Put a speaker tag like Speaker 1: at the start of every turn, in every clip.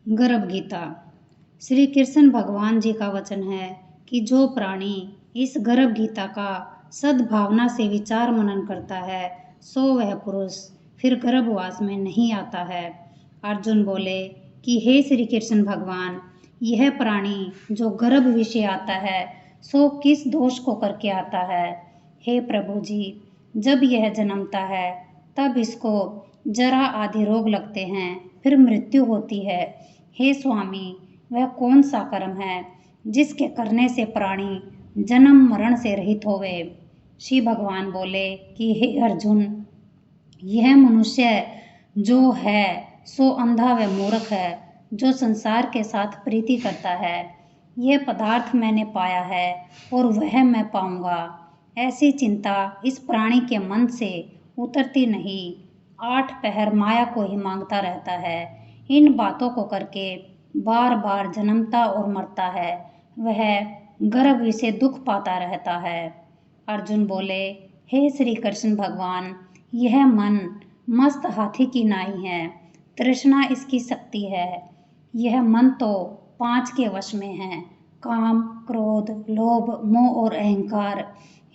Speaker 1: गर्भ गीता। श्री कृष्ण भगवान जी का वचन है कि जो प्राणी इस गर्भ गीता का सद्भावना से विचार मनन करता है सो वह पुरुष फिर गर्भवास में नहीं आता है। अर्जुन बोले कि हे श्री कृष्ण भगवान, यह प्राणी जो गर्भ विषय आता है सो किस दोष को करके आता है। हे प्रभु जी, जब यह जन्मता है तब इसको जरा आदि रोग लगते हैं, फिर मृत्यु होती है। हे स्वामी, वह कौन सा कर्म है जिसके करने से प्राणी जन्म मरण से रहित होवे। श्री भगवान बोले कि हे अर्जुन, यह मनुष्य जो है सो अंधा व मूर्ख है, जो संसार के साथ प्रीति करता है। यह पदार्थ मैंने पाया है और वह मैं पाऊंगा, ऐसी चिंता इस प्राणी के मन से उतरती नहीं। 8 पहर माया को ही मांगता रहता है, इन बातों को करके बार बार जन्मता और मरता है, वह गर्भ से दुख पाता रहता है। अर्जुन बोले, हे श्री कृष्ण भगवान, यह मन मस्त हाथी की नाई है, तृष्णा इसकी शक्ति है। यह मन तो 5 के वश में है, काम, क्रोध, लोभ, मोह और अहंकार।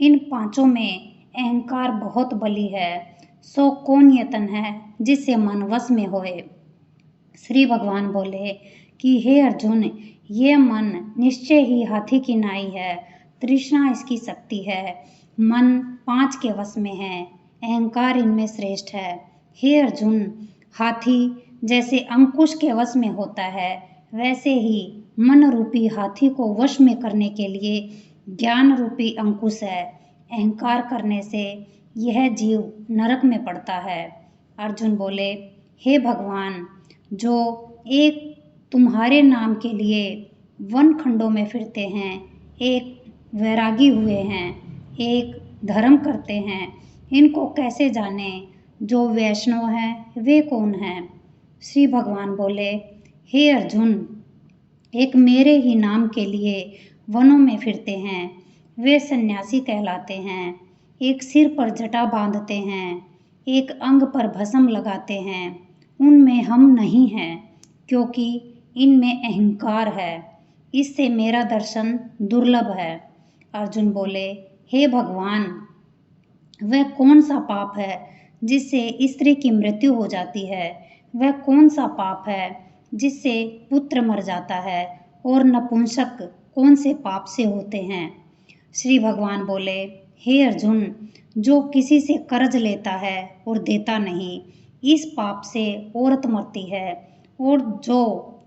Speaker 1: इन 5 में अहंकार बहुत बली है, सो कौन यतन है जिससे मन वश में होए। श्री भगवान बोले कि हे अर्जुन, ये मन निश्चय ही हाथी की नाई है, तृष्णा इसकी शक्ति है। मन 5 के वश में है, अहंकार इनमें श्रेष्ठ है। हे अर्जुन, हाथी जैसे अंकुश के वश में होता है, वैसे ही मन रूपी हाथी को वश में करने के लिए ज्ञान रूपी अंकुश है। अहंकार करने से यह जीव नरक में पड़ता है। अर्जुन बोले, हे भगवान, जो एक तुम्हारे नाम के लिए वन खंडों में फिरते हैं, एक वैरागी हुए हैं, एक धर्म करते हैं, इनको कैसे जाने। जो वैष्णव हैं वे कौन हैं। श्री भगवान बोले, हे अर्जुन, एक मेरे ही नाम के लिए वनों में फिरते हैं, वे सन्यासी कहलाते हैं। एक सिर पर जटा बांधते हैं, एक अंग पर भस्म लगाते हैं, उनमें हम नहीं हैं, क्योंकि इनमें अहंकार है, इससे मेरा दर्शन दुर्लभ है। अर्जुन बोले, हे भगवान, वह कौन सा पाप है जिससे स्त्री की मृत्यु हो जाती है। वह कौन सा पाप है जिससे पुत्र मर जाता है, और नपुंसक कौन से पाप से होते हैं। श्री भगवान बोले, हे अर्जुन, जो किसी से कर्ज लेता है और देता नहीं, इस पाप से औरत मरती है। और जो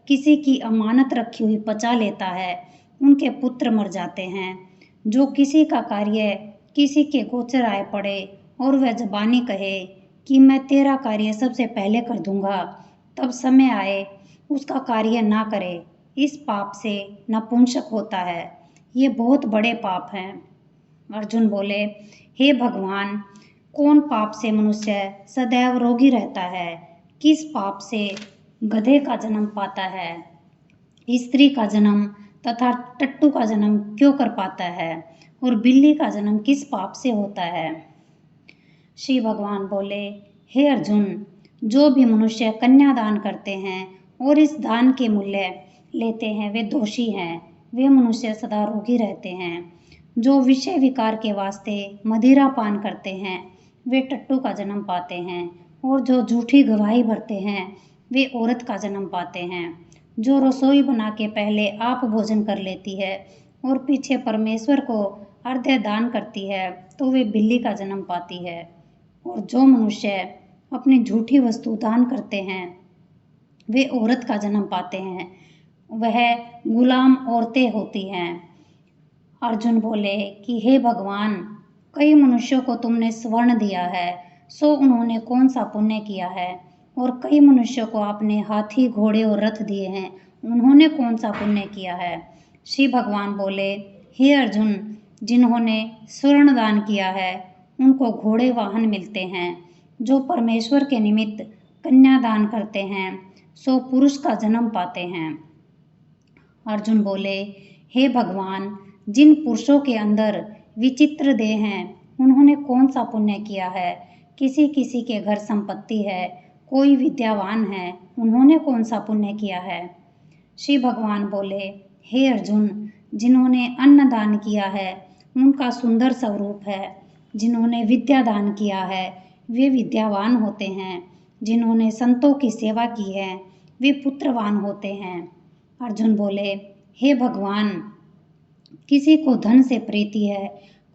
Speaker 1: किसी की अमानत रखी हुई पचा लेता है, उनके पुत्र मर जाते हैं। जो किसी का कार्य किसी के गोचर आए पड़े और वह जबानी कहे कि मैं तेरा कार्य सबसे पहले कर दूंगा, तब समय आए उसका कार्य ना करे, इस पाप से नपुंसक होता है। ये बहुत बड़े पाप हैं। अर्जुन बोले, हे भगवान, कौन पाप से मनुष्य सदैव रोगी रहता है। किस पाप से गधे का जन्म पाता है, स्त्री का जन्म तथा टट्टू का जन्म क्यों कर पाता है, और बिल्ली का जन्म किस पाप से होता है। श्री भगवान बोले, हे अर्जुन, जो भी मनुष्य कन्यादान करते हैं और इस दान के मूल्य लेते हैं, वे दोषी हैं, वे मनुष्य सदा रोगी रहते हैं। जो विषय विकार के वास्ते मदिरा पान करते हैं, वे टट्टू का जन्म पाते हैं, और जो झूठी गवाही भरते हैं, वे औरत का जन्म पाते हैं। जो रसोई बना के पहले आप भोजन कर लेती है और पीछे परमेश्वर को अर्घ्य दान करती है, तो वे बिल्ली का जन्म पाती है। और जो मनुष्य अपनी झूठी वस्तु दान करते हैं, वे औरत का जन्म पाते हैं, वह गुलाम औरतें होती हैं। अर्जुन बोले कि हे भगवान, कई मनुष्यों को तुमने स्वर्ण दिया है, सो उन्होंने कौन सा पुण्य किया है। और कई मनुष्यों को आपने हाथी, घोड़े और रथ दिए हैं, उन्होंने कौन सा पुण्य किया है। श्री भगवान बोले, हे अर्जुन, जिन्होंने स्वर्ण दान किया है उनको घोड़े वाहन मिलते हैं। जो परमेश्वर के निमित्त कन्यादान करते हैं सो पुरुष का जन्म पाते हैं। अर्जुन बोले, हे भगवान, जिन पुरुषों के अंदर विचित्र देह हैं, उन्होंने कौन सा पुण्य किया है। किसी किसी के घर संपत्ति है कोई विद्यावान है, उन्होंने कौन सा पुण्य किया है? श्री भगवान बोले, हे अर्जुन, जिन्होंने अन्न दान किया है उनका सुंदर स्वरूप है। जिन्होंने विद्या दान किया है वे विद्यावान होते हैं। जिन्होंने संतों की सेवा की है वे पुत्रवान होते हैं। अर्जुन बोले, हे भगवान, किसी को धन से प्रीति है,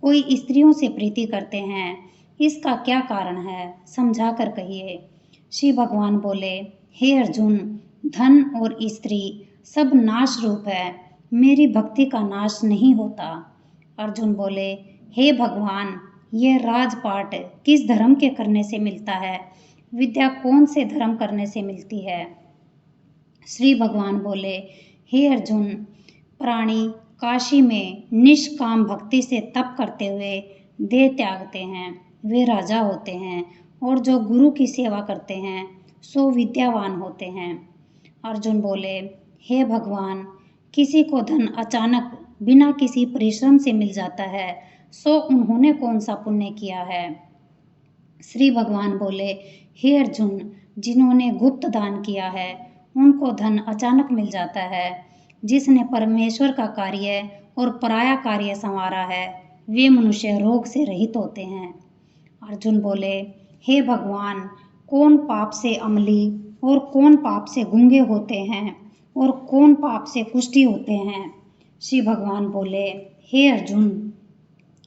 Speaker 1: कोई स्त्रियों से प्रीति करते हैं, इसका क्या कारण है? समझा कर कहिए। श्री भगवान बोले, हे अर्जुन, धन और स्त्री सब नाश रूप है, मेरी भक्ति का नाश नहीं होता। अर्जुन बोले, हे भगवान, यह राजपाट किस धर्म के करने से मिलता है? विद्या कौन से धर्म करने से मिलती है? श्री भगवान बोले, हे अर्जुन, प्राणी काशी में निष्काम भक्ति से तप करते हुए देह त्यागते हैं, वे राजा होते हैं। और जो गुरु की सेवा करते हैं सो विद्यावान होते हैं। अर्जुन बोले, हे भगवान, किसी को धन अचानक बिना किसी परिश्रम से मिल जाता है, सो उन्होंने कौन सा पुण्य किया है? श्री भगवान बोले, हे अर्जुन, जिन्होंने गुप्त दान किया है उनको धन अचानक मिल जाता है। जिसने परमेश्वर का कार्य और पराया कार्य संवारा है वे मनुष्य रोग से रहित होते हैं। अर्जुन बोले, हे भगवान, कौन पाप से अमली और कौन पाप से गूंगे होते हैं और कौन पाप से कुष्ठी होते हैं? श्री भगवान बोले, हे अर्जुन,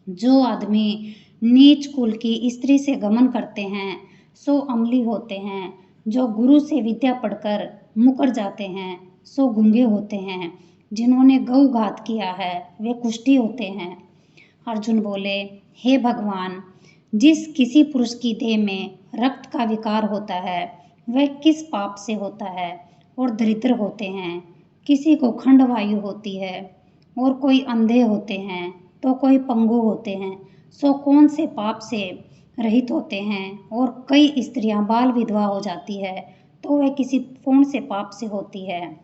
Speaker 1: जो आदमी नीच कुल की स्त्री से गमन करते हैं सो अमली होते हैं। जो गुरु से विद्या पढ़कर मुकर जाते हैं सो गूंगे होते हैं। जिन्होंने गौ घात किया है वे कुष्ठी होते हैं। अर्जुन बोले, हे भगवान, जिस किसी पुरुष की देह में रक्त का विकार होता है वह किस पाप से होता है और दरिद्र होते हैं? किसी को खंडवायु होती है और कोई अंधे होते हैं तो कोई पंगु होते हैं, सो कौन से पाप से रहित होते हैं? और कई स्त्रियां बाल विधवा हो जाती है तो वह किसी कौन से पाप से होती है?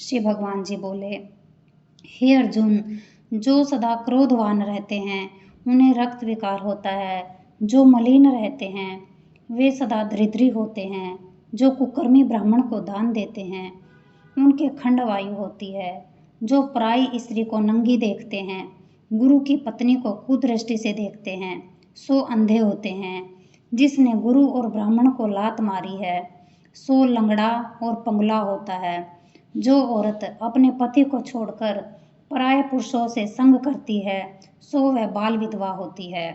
Speaker 1: श्री भगवान जी बोले, हे अर्जुन, जो सदा क्रोधवान रहते हैं उन्हें रक्त विकार होता है। जो मलिन रहते हैं वे सदा दरिद्री होते हैं। जो कुकर्मी ब्राह्मण को दान देते हैं उनके खंडवायु होती है। जो पराई स्त्री को नंगी देखते हैं, गुरु की पत्नी को कुदृष्टि से देखते हैं, सो अंधे होते हैं। जिसने गुरु और ब्राह्मण को लात मारी है सो लंगड़ा और पंगला होता है। जो औरत अपने पति को छोड़कर पराये पुरुषों से संग करती है सो वह बाल विधवा होती है।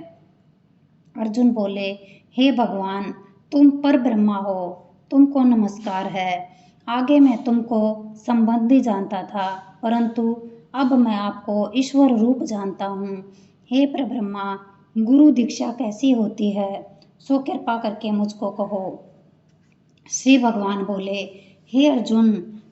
Speaker 1: अर्जुन बोले, हे भगवान, तुम पर ब्रह्मा हो, तुमको नमस्कार है। आगे मैं तुमको संबंधी जानता था, परंतु अब मैं आपको ईश्वर रूप जानता हूँ। हे परब्रह्मा, गुरु दीक्षा कैसी होती है, सो कृपा करके मुझको कहो। श्री भगवान बोले, हे अर्जुन,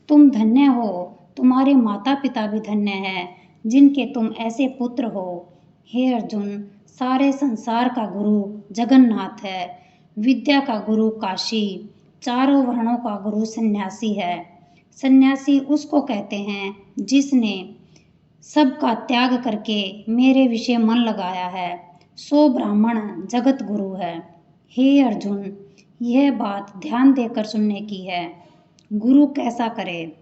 Speaker 1: तुम धन्य हो, तुम्हारे माता पिता भी धन्य हैं जिनके तुम ऐसे पुत्र हो। हे अर्जुन, सारे संसार का गुरु जगन्नाथ है। विद्या का गुरु काशी, चारों वर्णों का गुरु सन्यासी है। सन्यासी उसको कहते हैं जिसने सबका त्याग करके मेरे विषय मन लगाया है, सो ब्राह्मण जगत गुरु है। हे अर्जुन, यह बात ध्यान देकर सुनने की है। गुरु कैसा करे?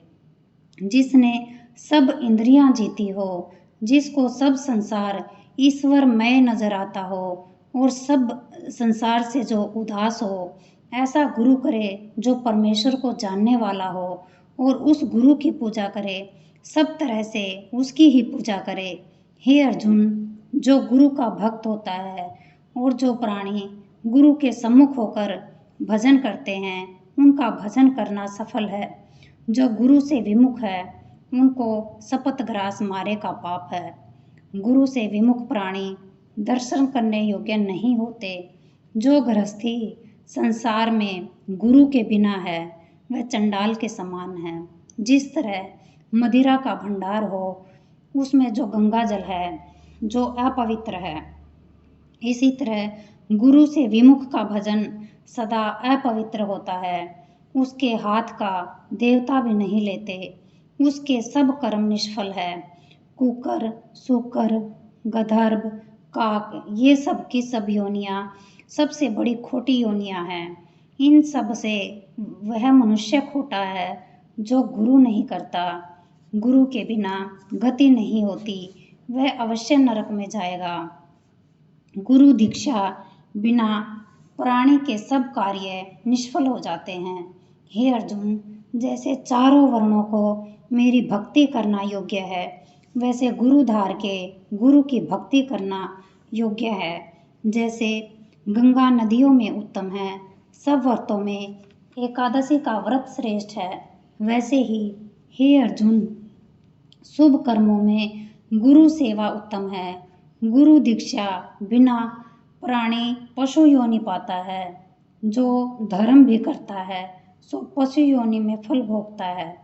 Speaker 1: जिसने सब इंद्रियां जीती हो, जिसको सब संसार ईश्वरमय नजर आता हो और सब संसार से जो उदास हो, ऐसा गुरु करे जो परमेश्वर को जानने वाला हो और उस गुरु की पूजा करे, सब तरह से उसकी ही पूजा करे। हे अर्जुन, जो गुरु का भक्त होता है और जो प्राणी गुरु के सम्मुख होकर भजन करते हैं उनका भजन करना सफल है। जो गुरु से विमुख है उनको शपथग्रास मारे का पाप है। गुरु से विमुख प्राणी दर्शन करने योग्य नहीं होते। जो गृहस्थी संसार में गुरु के बिना है वह चंडाल के समान है। जिस तरह मदिरा का भंडार हो उसमें जो गंगा जल है जो अपवित्र है, इसी तरह गुरु से विमुख का भजन सदा अपवित्र होता है। उसके हाथ का देवता भी नहीं लेते, उसके सब कर्म निष्फल है। कुकर, सूकर, गंधर्व, काक, ये सब की सब योनियाँ सबसे बड़ी खोटी योनियाँ हैं। इन सब से वह मनुष्य खोटा है जो गुरु नहीं करता। गुरु के बिना गति नहीं होती, वह अवश्य नरक में जाएगा। गुरु दीक्षा बिना प्राणी के सब कार्य निष्फल हो जाते हैं। हे अर्जुन, जैसे चारों वर्णों को मेरी भक्ति करना योग्य है, वैसे गुरुधार के गुरु की भक्ति करना योग्य है। जैसे गंगा नदियों में उत्तम है, सब व्रतों में एकादशी का व्रत श्रेष्ठ है, वैसे ही हे अर्जुन, शुभ कर्मों में गुरु सेवा उत्तम है। गुरु दीक्षा बिना प्राणी पशु योनि पाता है। जो धर्म भी करता है सो पशु योनि में फल भोगता है,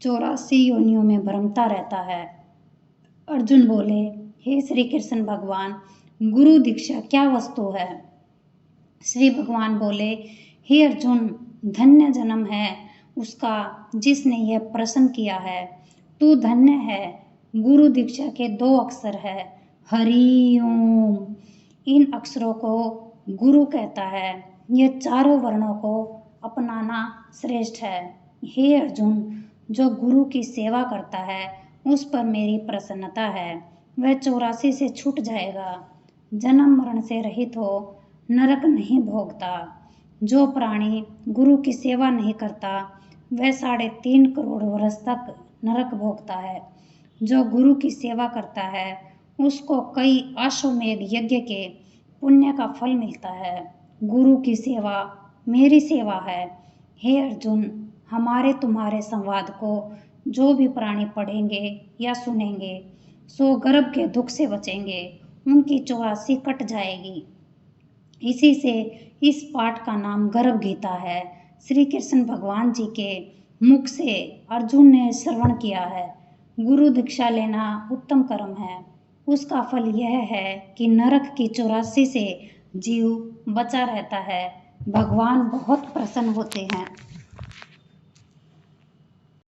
Speaker 1: 84 योनियों में भ्रमता रहता है। अर्जुन बोले, हे श्री कृष्ण भगवान, गुरु दीक्षा क्या वस्तु है? श्री भगवान बोले, हे अर्जुन, धन्य जन्म है उसका जिसने यह प्रश्न किया है। तू धन्य है। गुरु दीक्षा के 2 अक्षर है, हरि ओम। इन अक्षरों को गुरु कहता है। यह चारों वर्णों को अपनाना श्रेष्ठ है। हे अर्जुन, जो गुरु की सेवा करता है उस पर मेरी प्रसन्नता है, वह 84 से छूट जाएगा, जन्म मरण से रहित हो, नरक नहीं भोगता। जो प्राणी गुरु की सेवा नहीं करता वह 3.5 करोड़ वर्ष तक नरक भोगता है। जो गुरु की सेवा करता है उसको कई अश्वमेध यज्ञ के पुण्य का फल मिलता है। गुरु की सेवा मेरी सेवा है। हे अर्जुन, हमारे तुम्हारे संवाद को जो भी प्राणी पढ़ेंगे या सुनेंगे सो गर्भ के दुख से बचेंगे, उनकी 84 कट जाएगी। इसी से इस पाठ का नाम गर्भ गीता है। श्री कृष्ण भगवान जी के मुख से अर्जुन ने श्रवण किया है। गुरु दीक्षा लेना उत्तम कर्म है। उसका फल यह है कि नरक की 84 से जीव बचा रहता है। भगवान बहुत प्रसन्न होते हैं।